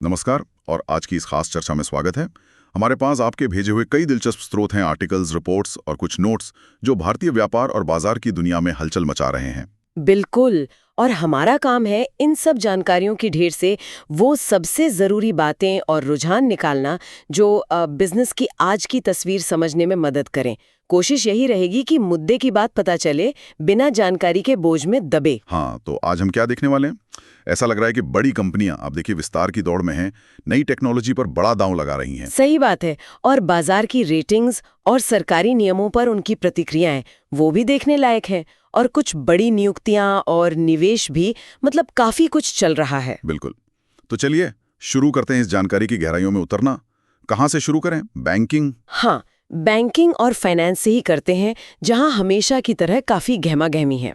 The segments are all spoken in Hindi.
नमस्कार और आज की इस खास चर्चा में स्वागत है। हमारे पास आपके भेजे हुए कई दिलचस्प स्रोत हैं, आर्टिकल्स, रिपोर्ट्स और कुछ नोट्स जो भारतीय व्यापार और बाजार की दुनिया में हलचल मचा रहे हैं। बिल्कुल। और हमारा काम है इन सब जानकारियों की ढेर से वो सबसे ज़रूरी बातें और रुझान निकालना जो बिजनेस की आज की तस्वीर समझने में मदद करें। कोशिश यही रहेगी कि मुद्दे की बात पता चले बिना जानकारी के बोझ में दबे। हाँ, तो आज हम क्या देखने वाले हैं? ऐसा लग रहा है कि बड़ी कंपनियां, आप देखिए, विस्तार की दौड़ में हैं, नई टेक्नोलॉजी पर बड़ा दांव लगा रही हैं। सही बात है। और बाजार की रेटिंग्स और सरकारी नियमों पर उनकी प्रतिक्रियाएं वो भी देखने लायक है। और कुछ बड़ी नियुक्तियां और निवेश भी, मतलब काफी कुछ चल रहा है। बिल्कुल। तो चलिए शुरू करते हैं इस जानकारी की गहराइयों में उतरना। कहाँ से शुरू करें? बैंकिंग? हाँ, बैंकिंग और फाइनेंस से ही करते हैं, जहां हमेशा की तरह काफी गहमा-गहमी है।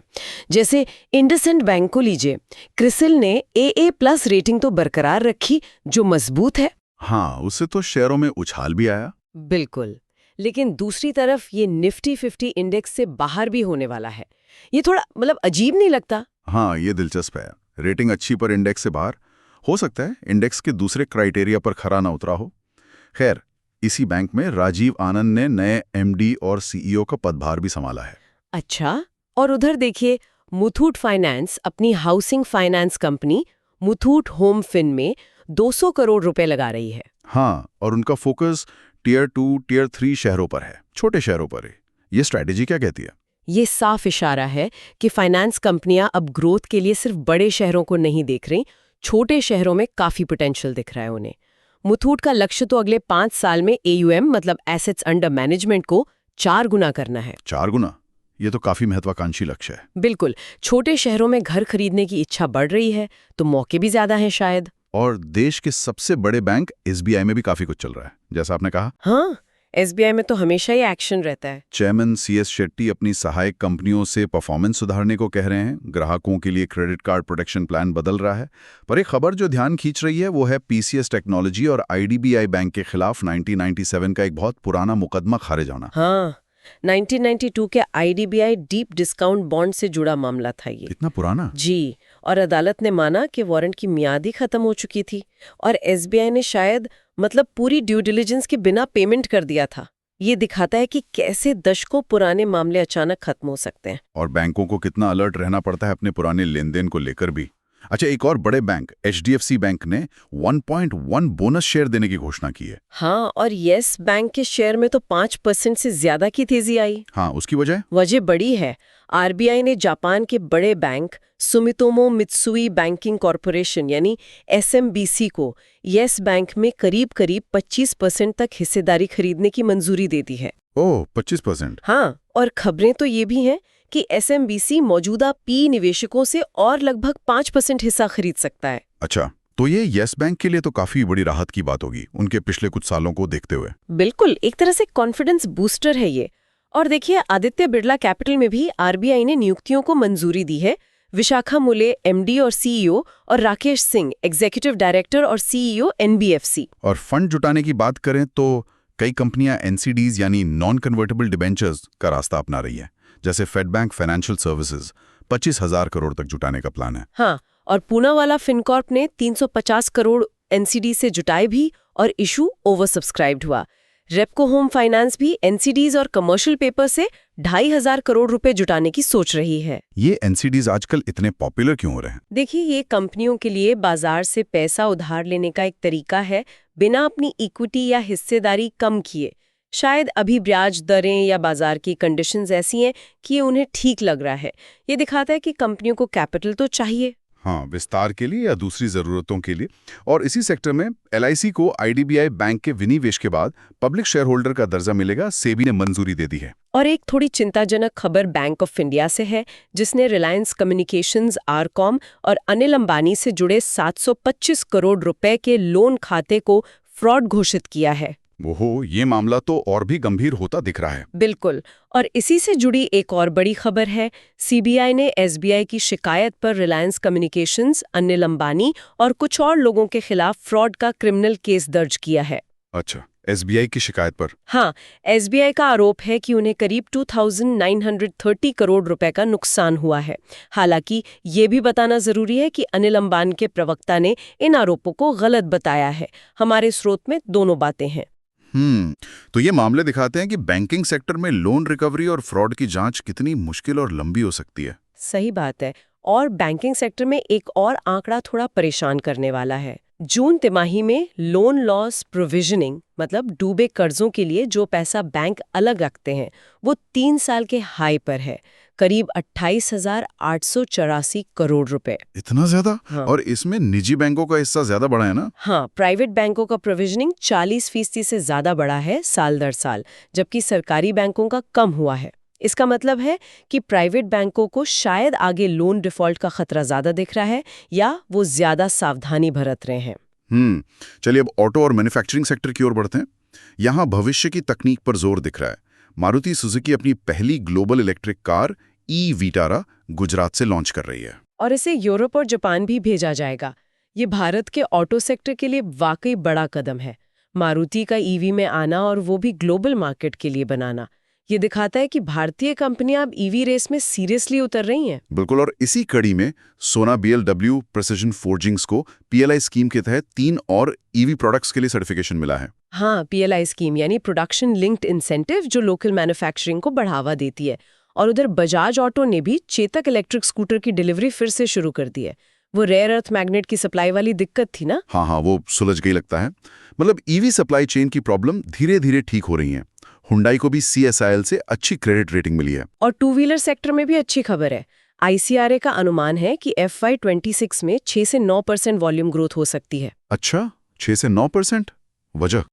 जैसे इंडसइंड बैंक को लीजिए। क्रिसिल ने AA+ रेटिंग तो बरकरार रखी, जो मजबूत है। हाँ, उससे तो शेयरों में उछाल भी आया। बिल्कुल। लेकिन दूसरी तरफ ये निफ्टी 50 इंडेक्स से बाहर भी होने वाला है। ये थोड़ा अजीब नहीं लगता? हाँ, ये दिलचस्प है। रेटिंग अच्छी पर इंडेक्स से बाहर हो सकता है इंडेक्स के दूसरे क्राइटेरिया पर खरा ना उतरा हो। खैर, इसी बैंक में राजीव आनंद ने नए MD और CEO का पदभार भी संभाला है। अच्छा। और उधर देखिए, मुथूट फाइनेंस अपनी housing finance company Muthoot home fin में 200 करोड़ रुपए लगा रही है। हाँ, और उनका फोकस Tier 2, Tier 3 शहरों पर है, छोटे शहरों पर है। ये स्ट्रैटेजी क्या कहती है? ये साफ इशारा है कि फाइनेंस कंपनियां अब ग्रोथ के लिए सिर्फ बड़े शहरों को नहीं देख रही, छोटे शहरों में काफी पोटेंशियल दिख रहा है उन्हें। मुथूट का लक्ष्य तो अगले 5 साल में AUM, मतलब एसेट्स अंडर मैनेजमेंट को 4 गुना करना है। 4 गुना? ये तो काफी महत्वाकांक्षी लक्ष्य है। बिल्कुल। छोटे शहरों में घर खरीदने की इच्छा बढ़ रही है, तो मौके भी ज्यादा हैं शायद। और देश के सबसे बड़े बैंक SBI में भी काफी कुछ चल रहा है, जैसा आपने कहा। हाँ, SBI में तो हमेशा ही एक्शन रहता है। चेयरमैन CS शेट्टी अपनी सहायक कंपनियों से परफॉर्मेंस सुधारने को कह रहे हैं। ग्राहकों के लिए क्रेडिट कार्ड प्रोटेक्शन प्लान बदल रहा है। पर एक खबर जो ध्यान खींच रही है वो है PCS टेक्नोलॉजी और IDBI बैंक के खिलाफ 1997 का एक बहुत पुराना मुकदमा खारिज होना। हाँ, 1992 के IDBI डीप डिस्काउंट बॉन्ड से जुड़ा मामला था ये। इतना पुराना? जी। और अदालत ने माना कि वारंट की मियाद ही खत्म हो चुकी थी और SBI ने शायद पूरी ड्यू डिलिजेंस के बिना पेमेंट कर दिया था। ये दिखाता है कि कैसे दशकों पुराने मामले अचानक खत्म हो सकते हैं। और बैंकों को कितना अलर्ट रहना पड़ता है अपने पुराने लेन देन को लेकर भी। अच्छा, एक और बड़े बैंक HDFC बैंक ने 1.1 बोनस शेयर देने की घोषणा की है। हाँ, और येस बैंक के शेयर में तो 5% से ज्यादा की तेजी आई। हाँ, उसकी वजह बड़ी है। RBI ने जापान के बड़े bank Sumitomo Mitsui banking corporation यानी SMBC को येस बैंक में करीब 25% तक हिस्सेदारी खरीदने की मंजूरी दे दी है। ओह, 25%? हाँ, और खबरें तो ये भी हैं कि SMBC मौजूदा PE निवेशकों से और लगभग 5% हिस्सा खरीद सकता है। अच्छा, तो ये येस बैंक के लिए तो काफी बड़ी राहत की बात होगी, उनके पिछले कुछ सालों को देखते हुए। बिल्कुल, एक तरह से कॉन्फिडेंस बूस्टर है ये। और देखिए, आदित्य बिरला कैपिटल में भी RBI ने नियुक्तियों को मंजूरी दी है। विशाखा मुले MD और CEO और राकेश सिंह एग्जीक्यूटिव डायरेक्टर और CEO NBFC। और फंड जुटाने की बात करें तो कई कंपनियां NCDs यानी नॉन कन्वर्टेबल डिबेंचर्स का रास्ता अपना रही है। जैसे Fed bank financial services 25,000 crore तक जुटाने का प्लान है। हाँ, और पूना वाला फिनकॉर्प ने 350 करोड़ NCD से जुटाए भी और इशू ओवर सब्सक्राइब्ड हुआ। रेपको होम फाइनेंस भी NCDs और कमर्शियल पेपर से 2,500 करोड़ रुपए जुटाने की सोच रही है। ये NCDs आजकल इतने पॉपुलर क्यों हो रहे हैं? देखिए, ये कंपनियों के लिए बाजार से पैसा उधार लेने का एक तरीका है, बिना अपनी इक्विटी या हिस्सेदारी कम किए। शायद अभी ब्याज दरें या बाजार की कंडीशंस ऐसी हैं कि ये उन्हें ठीक लग रहा है। ये दिखाता है कि कंपनियों को कैपिटल तो चाहिए। हाँ, विस्तार के लिए या दूसरी जरूरतों के लिए। और इसी सेक्टर में LIC को IDBI बैंक के विनिवेश के बाद पब्लिक शेयर होल्डर का दर्जा मिलेगा, सेबी ने मंजूरी दे दी है। और एक थोड़ी चिंताजनक खबर बैंक ऑफ इंडिया से है, जिसने रिलायंस कम्युनिकेशंस, आरकॉम और अनिल अंबानी से जुड़े 725 करोड़ रुपए के लोन खाते को फ्रॉड घोषित किया है। ओहो, ये मामला तो और भी गंभीर होता दिख रहा है। बिल्कुल। और इसी से जुड़ी एक और बड़ी खबर है, CBI ने SBI की शिकायत पर रिलायंस कम्युनिकेशंस, अनिल अंबानी और कुछ और लोगों के खिलाफ फ्रॉड का क्रिमिनल केस दर्ज किया है। अच्छा, एसबीआई की शिकायत पर? हाँ, एसबीआई का आरोप है कि उन्हें करीब 2,930 करोड़ रुपए का नुकसान हुआ है। हालांकि ये भी बताना जरूरी है कि अनिल अंबानी के प्रवक्ता ने इन आरोपों को गलत बताया है। हमारे स्रोत में दोनों बातें हैं। तो ये मामले दिखाते हैं कि बैंकिंग सेक्टर में लोन रिकवरी और फ्रॉड की जांच कितनी मुश्किल और लंबी हो सकती है। सही बात है। और बैंकिंग सेक्टर में एक और आंकड़ा थोड़ा परेशान करने वाला है। जून तिमाही में लोन लॉस प्रोविजनिंग मतलब डूबे कर्जों के लिए जो पैसा बैंक अलग रखते हैं वो 3 साल के हाई पर है, करीब 28,884 करोड़ रुपए। इतना ज्यादा? हाँ। और इसमें निजी बैंकों का हिस्सा ज्यादा बड़ा है ना? हाँ, प्राइवेट बैंकों का प्रोविजनिंग 40% से ज्यादा बढ़ा है साल दर साल, जबकि सरकारी बैंकों का कम हुआ है। इसका मतलब है कि प्राइवेट बैंकों को शायद आगे लोन डिफॉल्ट का खतरा ज्यादा दिख रहा है या वो ज्यादा सावधानी बरत रहे हैं। चलिए अब ऑटो और मैन्युफैक्चरिंग सेक्टर की ओर बढ़ते हैं। यहाँ भविष्य की तकनीक पर जोर दिख रहा है। मारुति सुजुकी अपनी पहली ग्लोबल इलेक्ट्रिक कार ई वीटारा गुजरात से लॉन्च कर रही है। और इसे यूरोप और जापान भी भेजा जाएगा। ये भारत के ऑटो सेक्टर के लिए वाकई बड़ा कदम है। मारुति का ईवी में आना और वो भी ग्लोबल मार्केट के लिए बनाना, ये दिखाता है कि भारतीय कंपनियां अब ईवी रेस में सीरियसली उतर रही हैं। बिल्कुल। और इसी कड़ी में सोना बीएलडब्ल्यू प्रिसिजन फोर्जिंग्स को पीएलआई स्कीम के तहत 3 और ईवी प्रोडक्ट्स के लिए सर्टिफिकेशन मिला है। हाँ, पीएलआई स्कीम यानी प्रोडक्शन लिंक्ड इंसेंटिव, जो लोकल मैन्युफैक्चरिंग को बढ़ावा देती है। और उधर बजाज ऑटो ने भी चेतक इलेक्ट्रिक स्कूटर की डिलीवरी फिर से शुरू कर दी है। वो रेयर अर्थ मैग्नेट की सप्लाई वाली दिक्कत थी ना। हाँ, वो सुलझ गई लगता है। मतलब ईवी सप्लाई चेन की प्रॉब्लम धीरे धीरे ठीक हो रही है। हुंडई को भी CSIL से अच्छी क्रेडिट रेटिंग मिली है। और टू व्हीलर सेक्टर में भी अच्छी खबर है। ICRA का अनुमान है कि FY26 में 6 से 9% वॉल्यूम ग्रोथ हो सकती है। अच्छा, 6 से 9%?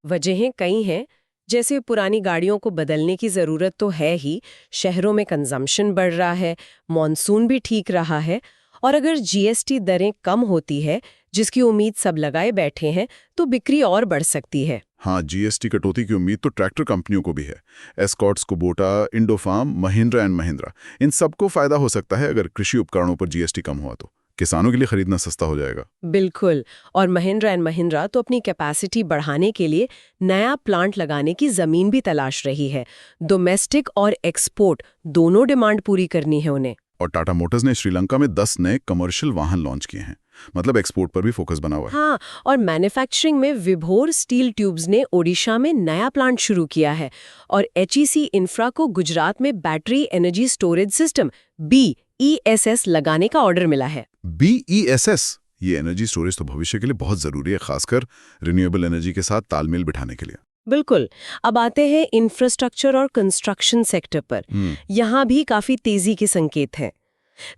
वजहें कई हैं। जैसे पुरानी गाड़ियों को बदलने की ज़रूरत तो है ही, शहरों में कंजम्पशन बढ़ रहा है, मॉनसून भी ठीक रहा है, और अगर GST दरें कम होती है, जिसकी उम्मीद सब लगाए बैठे हैं, तो बिक्री और बढ़ सकती है। हाँ, GST कटौती की उम्मीद तो ट्रैक्टर कंपनियों को भी है। Escorts, Kubota, Indofarm, Mahindra and Mahindra, इन सबको फायदा हो सकता है अगर कृषि उपकरणों पर GST कम हुआ तो। किसानों के लिए खरीदना सस्ता हो जाएगा। बिल्कुल। और महिंद्रा एंड महिंद्रा तो अपनी कैपेसिटी बढ़ाने के लिए नया प्लांट लगाने की जमीन भी तलाश रही है। डोमेस्टिक और एक्सपोर्ट दोनों डिमांड पूरी करनी है उन्हें। और टाटा मोटर्स ने श्रीलंका में 10 नए कमर्शियल वाहन लॉन्च किए हैं। मतलब एक्सपोर्ट पर भी फोकस बना हुआ है। हाँ, और मैन्युफैक्चरिंग में विभोर स्टील ट्यूब्स ने ओडिशा में नया प्लांट शुरू किया है। और HEC इंफ्रा को गुजरात में battery energy storage system BESS लगाने का ऑर्डर मिला है। BESS, ये एनर्जी स्टोरेज तो भविष्य के लिए बहुत जरूरी है, खासकर रिन्यूएबल एनर्जी के साथ तालमेल बिठाने के लिए। बिल्कुल। अब आते हैं इंफ्रास्ट्रक्चर और कंस्ट्रक्शन सेक्टर पर। यहाँ भी काफी तेजी के संकेत हैं।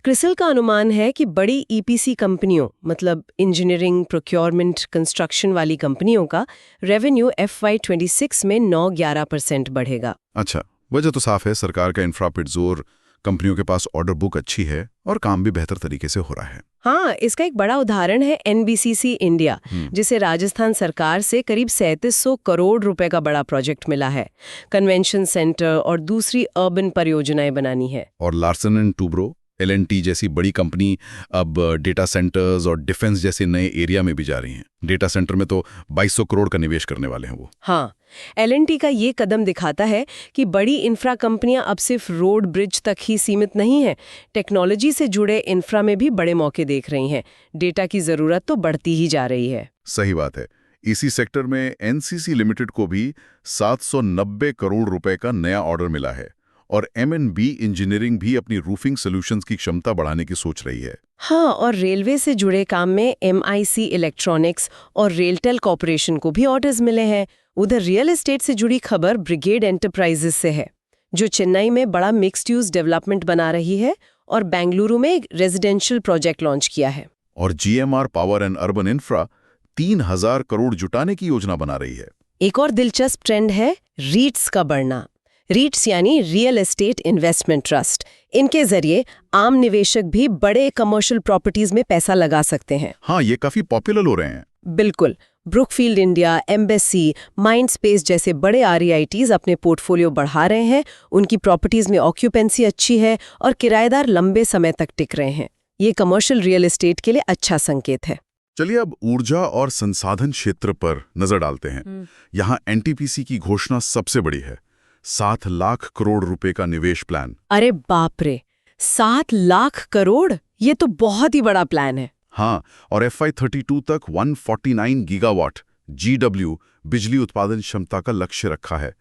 क्रिसिल का अनुमान है कि बड़ी EPC कंपनियों मतलब इंजीनियरिंग, प्रोक्योरमेंट, कंस्ट्रक्शन वाली कंपनियों का रेवेन्यू FY26 में 9-11% बढ़ेगा। अच्छा, वजह तो साफ है, सरकार का इंफ्रा पे जोर, कंपनियों के पास ऑर्डर बुक अच्छी है और काम भी बेहतर तरीके से हो रहा है। हाँ, इसका एक बड़ा उदाहरण है NBCC इंडिया, जिसे राजस्थान सरकार से करीब 3700 करोड़ रुपए का बड़ा प्रोजेक्ट मिला है। कन्वेंशन सेंटर और दूसरी अर्बन परियोजनाएं बनानी है। और लार्सन एंड टूब्रो, L&T जैसी बड़ी कंपनी अब डेटा सेंटर्स और डिफेंस जैसे नए एरिया में भी जा रही हैं। डेटा सेंटर में तो 2200 करोड़ का निवेश करने वाले हैं वो। हाँ, L&T का ये कदम दिखाता है कि बड़ी इंफ्रा कंपनियां अब सिर्फ रोड ब्रिज तक ही सीमित नहीं हैं, टेक्नोलॉजी से जुड़े इंफ्रा में भी बड़े मौके देख रही हैं। डेटा की जरूरत तो बढ़ती ही जा रही है। सही बात है। इसी सेक्टर में NCC लिमिटेड को भी 790 करोड़ रुपए का नया ऑर्डर मिला है। और M&B इंजीनियरिंग भी अपनी रूफिंग सॉल्यूशंस की क्षमता बढ़ाने की सोच रही है। हाँ, और रेलवे से जुड़े काम में MIC इलेक्ट्रॉनिक्स और रेलटेल कॉर्पोरेशन को भी ऑर्डर्स मिले हैं। उधर रियल एस्टेट से जुड़ी खबर ब्रिगेड एंटरप्राइजेस से है, जो चेन्नई में बड़ा मिक्स्ड यूज डेवलपमेंट बना रही है और बेंगलुरु में एक रेजिडेंशियल प्रोजेक्ट लॉन्च किया है। और GMR power and urban infra 3000 crore जुटाने की योजना बना रही है। एक और दिलचस्प ट्रेंड है रीट्स का बढ़ना। रीट्स यानी रियल एस्टेट इन्वेस्टमेंट ट्रस्ट। इनके जरिए आम निवेशक भी बड़े कमर्शियल प्रॉपर्टीज में पैसा लगा सकते हैं। हाँ, ये काफी पॉपुलर हो रहे हैं। बिल्कुल। ब्रुकफील्ड इंडिया, एम्बेसी, माइंडस्पेस जैसे बड़े REITs अपने पोर्टफोलियो बढ़ा रहे हैं। उनकी प्रॉपर्टीज में ऑक्यूपेंसी अच्छी है और किराएदार लंबे समय तक टिक रहे हैं। ये कमर्शियल रियल एस्टेट के लिए अच्छा संकेत है। चलिए अब ऊर्जा और संसाधन क्षेत्र पर नजर डालते हैं। यहाँ एनटीपीसी की घोषणा सबसे बड़ी है, 7 लाख करोड़ रुपए का निवेश प्लान। अरे बाप रे, 7 लाख करोड़, ये तो बहुत ही बड़ा प्लान है। हाँ, और FY32 तक 149 गीगावाट GW बिजली उत्पादन क्षमता का लक्ष्य रखा है,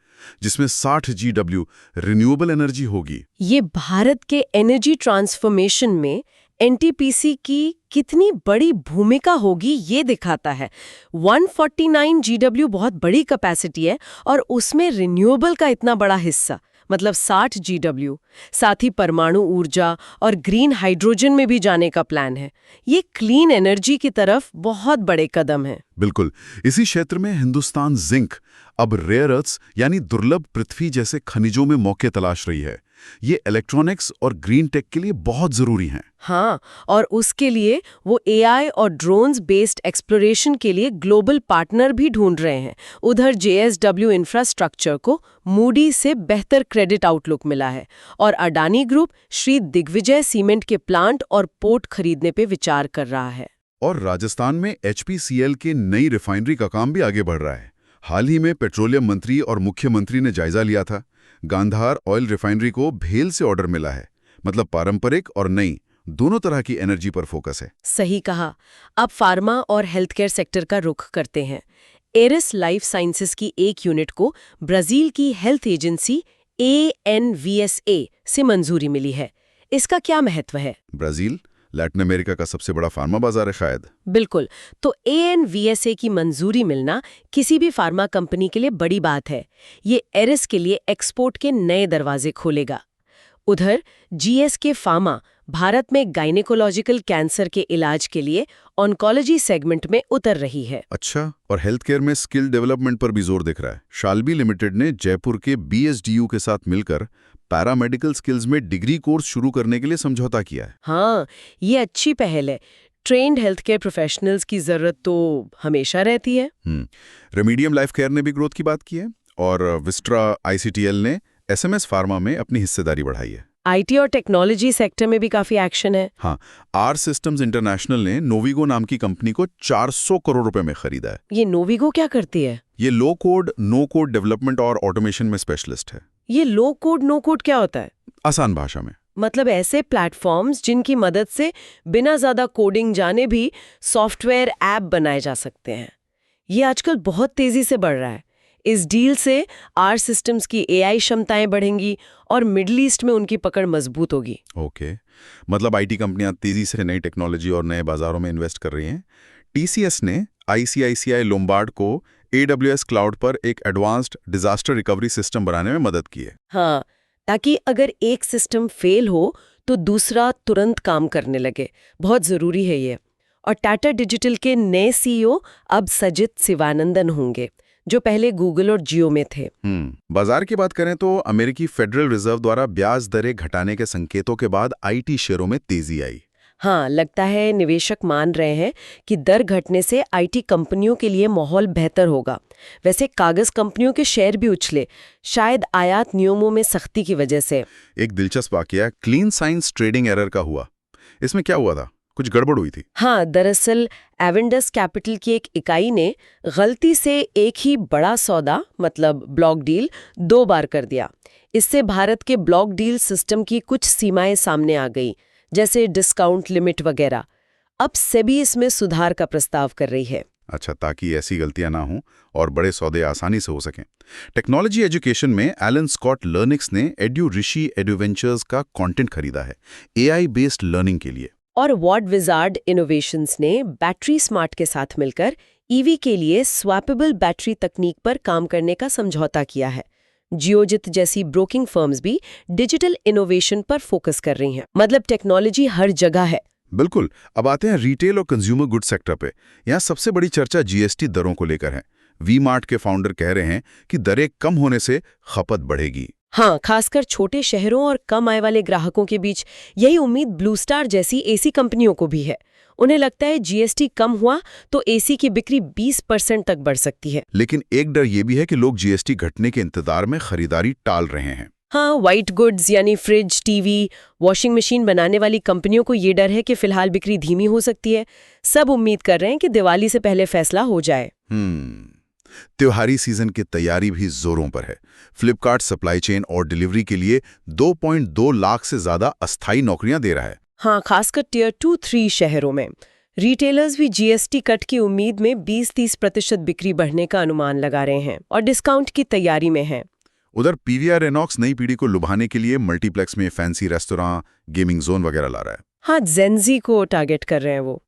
जिसमें 60 GW रिन्यूएबल एनर्जी होगी। ये भारत के एनर्जी ट्रांसफॉर्मेशन में एनटीपीसी की कितनी बड़ी भूमिका होगी ये दिखाता है। 149 GW बहुत बड़ी कैपेसिटी है और उसमें रिन्यूएबल का इतना बड़ा हिस्सा, मतलब 60 GW। साथ ही परमाणु ऊर्जा और ग्रीन हाइड्रोजन में भी जाने का प्लान है। ये क्लीन एनर्जी की तरफ बहुत बड़े कदम है। बिल्कुल, इसी क्षेत्र में हिंदुस्तान जिंक अब रेयर अर्थ्स यानी दुर्लभ पृथ्वी जैसे खनिजों में मौके तलाश रही है। ये इलेक्ट्रॉनिक्स और ग्रीन टेक के लिए बहुत जरूरी हैं। हाँ, और उसके लिए वो AI और ड्रोन्स बेस्ड एक्सप्लोरेशन के लिए ग्लोबल पार्टनर भी ढूंढ रहे हैं। उधर JSW इंफ्रास्ट्रक्चर को मूडी से बेहतर क्रेडिट आउटलुक मिला है और अडानी ग्रुप श्री दिग्विजय सीमेंट के प्लांट और पोर्ट खरीदने पे विचार कर रहा है। और राजस्थान में HPCL के नई रिफाइनरी का काम भी आगे बढ़ रहा है। हाल ही में पेट्रोलियम मंत्री और मुख्यमंत्री ने जायजा लिया था। गांधार ऑयल रिफाइनरी को भेल से ऑर्डर मिला है, मतलब पारंपरिक और नई दोनों तरह की एनर्जी पर फोकस है। सही कहा। अब फार्मा और हेल्थ केयर सेक्टर का रुख करते हैं। एरिस लाइफ साइंसेस की एक यूनिट को ब्राजील की हेल्थ एजेंसी ANVSA से मंजूरी मिली है। इसका क्या महत्व है? ब्राजील लैटिन अमेरिका का सबसे बड़ा फार्मा बाजार है शायद। बिल्कुल, तो ANVSA की मंजूरी मिलना किसी भी फार्मा कंपनी के लिए बड़ी बात है। ये एरिस के लिए एक्सपोर्ट के नए दरवाजे खोलेगा। उधर GSK फार्मा भारत में गायनेकोलॉजिकल कैंसर के इलाज के लिए ऑन्कोलॉजी सेगमेंट में उतर रही है। अच्छा, और हेल्थ केयर में स्किल डेवलपमेंट पर भी जोर दिख रहा है। शाल्बी लिमिटेड ने जयपुर के BSDU के साथ मिलकर पैरामेडिकल स्किल्स में डिग्री कोर्स शुरू करने के लिए समझौता किया है। हाँ, ये अच्छी पहल है। ट्रेन्ड हेल्थ केयर प्रोफेशनल्स की जरूरत तो हमेशा रहती है। रेमीडियम लाइफ केयर ने भी ग्रोथ की बात की है और विस्ट्रा ICTL ने SMS फार्मा में अपनी हिस्सेदारी बढ़ाई है। IT और टेक्नोलॉजी सेक्टर में भी काफी एक्शन है। हाँ, R सिस्टम्स इंटरनेशनल ने नोविगो नाम की कंपनी को 400 करोड़ रुपए में खरीदा है। ये नोविगो क्या करती है? ये लो कोड नो कोड डेवलपमेंट और ऑटोमेशन में स्पेशलिस्ट है। ये लो कोड नो कोड क्या होता है? आसान भाषा में मतलब ऐसे प्लेटफॉर्म्स जिनकी मदद से बिना ज्यादा कोडिंग जाने भी सॉफ्टवेयर ऐप बनाए जा सकते हैं। ये आजकल बहुत तेजी से बढ़ रहा है। इस डील से R सिस्टम्स की AI क्षमताएं बढ़ेंगी और मिडिल ईस्ट में उनकी पकड़ मजबूत होगी। ओके, मतलब IT कंपनियां तेजी से नई टेक्नोलॉजी और नए बाजारों में इन्वेस्ट कर रही हैं। TCS ने ICICI लोम्बार्ड को AWS क्लाउड पर एक एडवांस्ड डिजास्टर रिकवरी सिस्टम बनाने में मदद की है। हाँ, ताकि अगर एक सिस्टम फेल हो तो दूसरा तुरंत काम करने लगे। बहुत जरूरी है ये। और टाटा डिजिटल के नए CEO अब सजित शिवानंदन होंगे, जो पहले गूगल और जियो में थे। बाजार की बात करें तो अमेरिकी फेडरल रिजर्व द्वारा ब्याज दरें घटाने के संकेतों के बाद IT शेयरों में तेजी आई। हाँ, लगता है निवेशक मान रहे हैं कि दर घटने से IT कंपनियों के लिए माहौल बेहतर होगा। वैसे कागज कंपनियों के शेयर भी उछले, शायद आयात नियमों में सख्ती की वजह से। एक दिलचस्प वाकया क्लीन साइंस ट्रेडिंग एरर का हुआ। इसमें क्या हुआ था? कुछ गड़बड़ हुई थी। हाँ, दरअसल एवेंडस कैपिटल की एक इकाई ने गलती से एक ही बड़ा सौदा, मतलब ब्लॉक डील, 2 बार कर दिया। इससे भारत के ब्लॉक डील सिस्टम की कुछ सीमाएं सामने आ गई, जैसे डिस्काउंट लिमिट वगैरह। अब सेबी इसमें सुधार का प्रस्ताव कर रही है। अच्छा, ताकि ऐसी गलतियां ना हों और बड़े सौदे आसानी से हो सकें। टेक्नोलॉजी एजुकेशन में एलन स्कॉट लर्निक्स ने एड्यूऋषि एडवेंचर्स का कंटेंट खरीदा है AI बेस्ड लर्निंग के लिए। और वॉट विजार्ड इनोवेशंस ने बैटरी स्मार्ट के साथ मिलकर EV के लिए स्वैपेबल बैटरी तकनीक पर काम करने का समझौता किया है। जियोजित जैसी ब्रोकिंग फर्म्स भी डिजिटल इनोवेशन पर फोकस कर रही हैं। मतलब टेक्नोलॉजी हर जगह है। बिल्कुल। अब आते हैं रिटेल और कंज्यूमर गुड सेक्टर पे। यहाँ सबसे बड़ी चर्चा GST दरों को लेकर है। V-Mart के फाउंडर कह रहे हैं कि दरें कम होने से खपत बढ़ेगी। हाँ, खासकर छोटे शहरों और कम आय वाले ग्राहकों के बीच यही उम्मीद ब्लू स्टार जैसी AC कंपनियों को भी है। उन्हें लगता है GST कम हुआ तो AC की बिक्री 20% तक बढ़ सकती है। लेकिन एक डर ये भी है कि लोग GST घटने के इंतजार में खरीदारी टाल रहे हैं। हाँ, व्हाइट गुड्स यानी फ्रिज, टीवी, वॉशिंग मशीन बनाने वाली कंपनियों को ये डर है कि फिलहाल बिक्री धीमी हो सकती है। सब उम्मीद कर रहे हैं कि दिवाली से पहले फैसला हो जाए। त्योहारी सीजन की तैयारी भी जोरों पर है। फ्लिपकार्ट सप्लाई चेन और डिलीवरी के लिए 2.2 लाख से ज्यादा अस्थायी नौकरियां दे रहा है। हाँ, खासकर टियर 2-3 शहरों में। रिटेलर्स भी जीएसटी कट की उम्मीद में 20-30% बिक्री बढ़ने का अनुमान लगा रहे हैं और डिस्काउंट की तैयारी में हैं। उधर पीवीआर इनॉक्स नई पीढ़ी को लुभाने के लिए मल्टीप्लेक्स में फैंसी रेस्टोरेंट, गेमिंग जोन वगैरह ला रहा है। हाँ, जेनजी को टारगेट कर रहे हैं वो।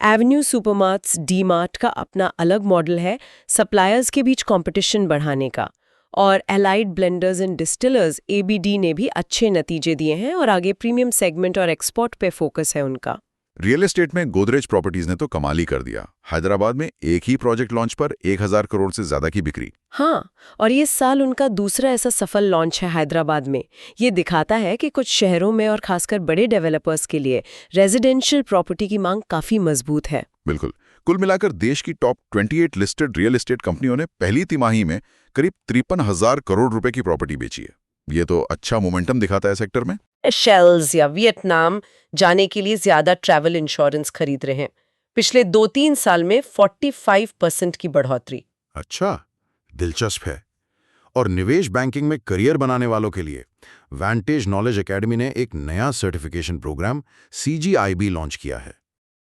एवेन्यू सुपरमार्ट्स, डी-मार्ट का अपना अलग मॉडल है सप्लायर्स के बीच कंपटीशन बढ़ाने का। और allied blenders and distillers ABD ने भी अच्छे नतीजे दिए हैं और आगे प्रीमियम सेगमेंट और एक्सपोर्ट पे फोकस है उनका। रियल एस्टेट में गोदरेज प्रॉपर्टीज ने तो कमाल ही कर दिया। हैदराबाद में एक ही प्रोजेक्ट लॉन्च पर 1000 करोड़ से ज्यादा की बिक्री। हाँ, और ये साल उनका दूसरा ऐसा सफल लॉन्च है हैदराबाद में। ये दिखाता है कि कुछ शहरों में और खासकर बड़े डेवलपर्स के लिए रेजिडेंशियल प्रॉपर्टी की मांग काफी मजबूत है। बिल्कुल। कुल मिलाकर देश की टॉप 28 लिस्टेड रियल एस्टेट कंपनियों ने पहली तिमाही में करीब 53,000 करोड़ रुपए की प्रॉपर्टी बेची है। ये तो अच्छा मोमेंटम दिखाता है सेक्टर में। शेल्स या वियतनाम जाने के लिए ज्यादा ट्रैवल इंश्योरेंस खरीद रहे हैं। पिछले 2-3 साल में 45% की बढ़ोतरी। अच्छा, दिलचस्प है। और निवेश बैंकिंग में करियर बनाने वालों के लिए वैंटेज नॉलेज एकेडमी ने एक नया सर्टिफिकेशन प्रोग्राम CGIB लॉन्च किया है।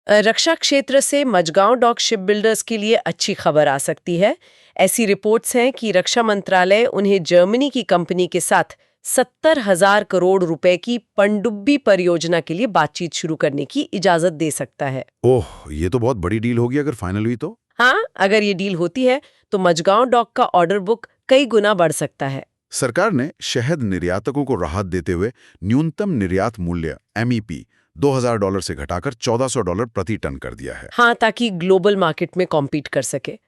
रक्षा क्षेत्र से मजगांव डॉक शिप बिल्डर्स के लिए अच्छी खबर आ सकती है। ऐसी रिपोर्ट्स हैं कि रक्षा मंत्रालय उन्हें जर्मनी की कंपनी के साथ 70,000 करोड़ रुपए की पनडुब्बी परियोजना के लिए बातचीत शुरू करने की इजाजत दे सकता है। ओह, ये तो बहुत बड़ी डील होगी अगर फाइनल हुई तो। हाँ, अगर ये डील होती है तो मजगांव डॉक का ऑर्डर बुक कई गुना बढ़ सकता है। सरकार ने शहद निर्यातकों को राहत देते हुए न्यूनतम निर्यात मूल्य MEP $2,000 से घटाकर $1,400 प्रति टन कर दिया है। हाँ, ताकि ग्लोबल मार्केट में कॉम्पीट कर सके।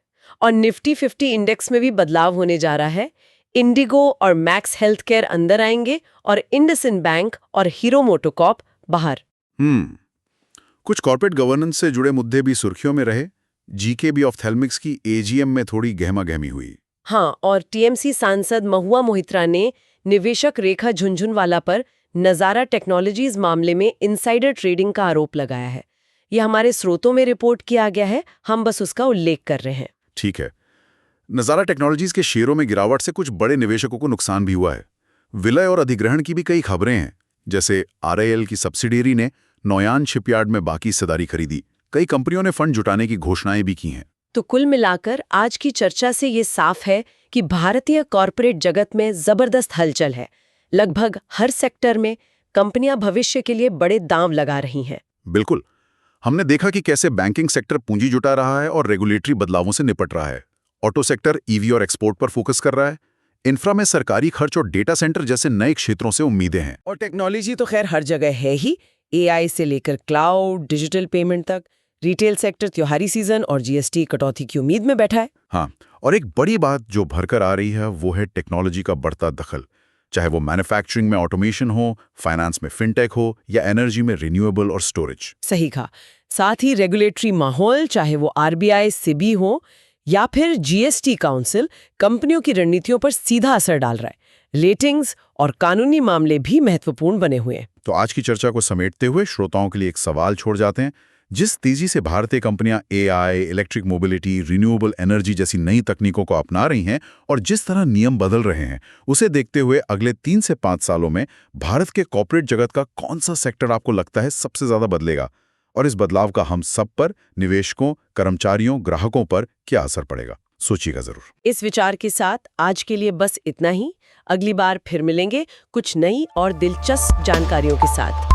और निफ्टी 50 इंडेक्स में भी बदलाव होने जा रहा है। इंडिगो और मैक्स हेल्थ केयर अंदर आएंगे और इंडसइंड बैंक और हीरो मोटोकॉर्प बाहर। कुछ कॉर्पोरेट गवर्नेंस से जुड़े मुद्दे भी सुर्खियों में रहे। GKB ऑप्थेल्मिक्स की AGM में थोड़ी गहमा-गहमी हुई। हाँ, और TMC सांसद महुआ मोहित्रा ने निवेशक रेखा झुनझुनवाला पर नजारा टेक्नोलॉजीज मामले में इनसाइडर ट्रेडिंग का आरोप लगाया है। यह हमारे स्रोतों में रिपोर्ट किया गया है, हम बस उसका उल्लेख कर रहे हैं। ठीक है। नजारा टेक्नोलॉजीज के शेयरों में गिरावट से कुछ बड़े निवेशकों को नुकसान भी हुआ है। विलय और अधिग्रहण की भी कई खबरें हैं, जैसे RIL की सब्सिडियरी ने नौयान शिपयार्ड में बाकी हिस्सेदारी खरीदी। कई कंपनियों ने फंड जुटाने की घोषणाएं भी की हैं। तो कुल मिलाकर आज की चर्चा से ये साफ है कि भारतीय कॉरपोरेट जगत में जबरदस्त हलचल है। लगभग हर सेक्टर में कंपनियां भविष्य के लिए बड़े दांव लगा रही हैं। बिल्कुल। हमने देखा कि कैसे बैंकिंग सेक्टर पूंजी जुटा रहा है और रेगुलेटरी बदलावों से निपट रहा है। ऑटो सेक्टर EV और एक्सपोर्ट पर फोकस कर रहा है। इंफ्रा में सरकारी खर्च और डेटा सेंटर जैसे नए क्षेत्रों से उम्मीदें हैं। और टेक्नोलॉजी तो खैर हर जगह है ही। AI से लेकर क्लाउड, डिजिटल पेमेंट तक। रिटेल सेक्टर त्योहारी सीजन और GST कटौती की उम्मीद में बैठा है। हाँ, और एक बड़ी बात जो भरकर आ रही है वो है टेक्नोलॉजी का बढ़ता दखल। चाहे वो मैन्युफैक्चरिंग में ऑटोमेशन हो, फाइनेंस में फिनटेक हो या एनर्जी में रिन्यूएबल और स्टोरेज। सही कहा। साथ ही रेगुलेटरी माहौल, चाहे वो RBI, SEBI हो या फिर GST काउंसिल, कंपनियों की रणनीतियों पर सीधा असर डाल रहा है। रेटिंग्स और कानूनी मामले भी महत्वपूर्ण बने हुए हैं। तो आज की चर्चा को समेटते हुए श्रोताओं के लिए एक सवाल छोड़ जाते हैं। जिस तेजी से भारतीय कंपनियां AI, electric mobility, renewable energy जैसी नई तकनीकों को अपना रही हैं और जिस तरह नियम बदल रहे हैं, उसे देखते हुए अगले 3 से 5 सालों में भारत के कॉर्पोरेट जगत का कौन सा सेक्टर आपको लगता है सबसे ज्यादा बदलेगा? और इस बदलाव का हम सब पर, निवेशकों, कर्मचारियों, ग्राहकों पर क्या असर पड़ेगा? सोचिएगा जरूर। इस विचार के साथ आज के लिए बस इतना ही। अगली बार फिर मिलेंगे कुछ नई और दिलचस्प जानकारियों के साथ।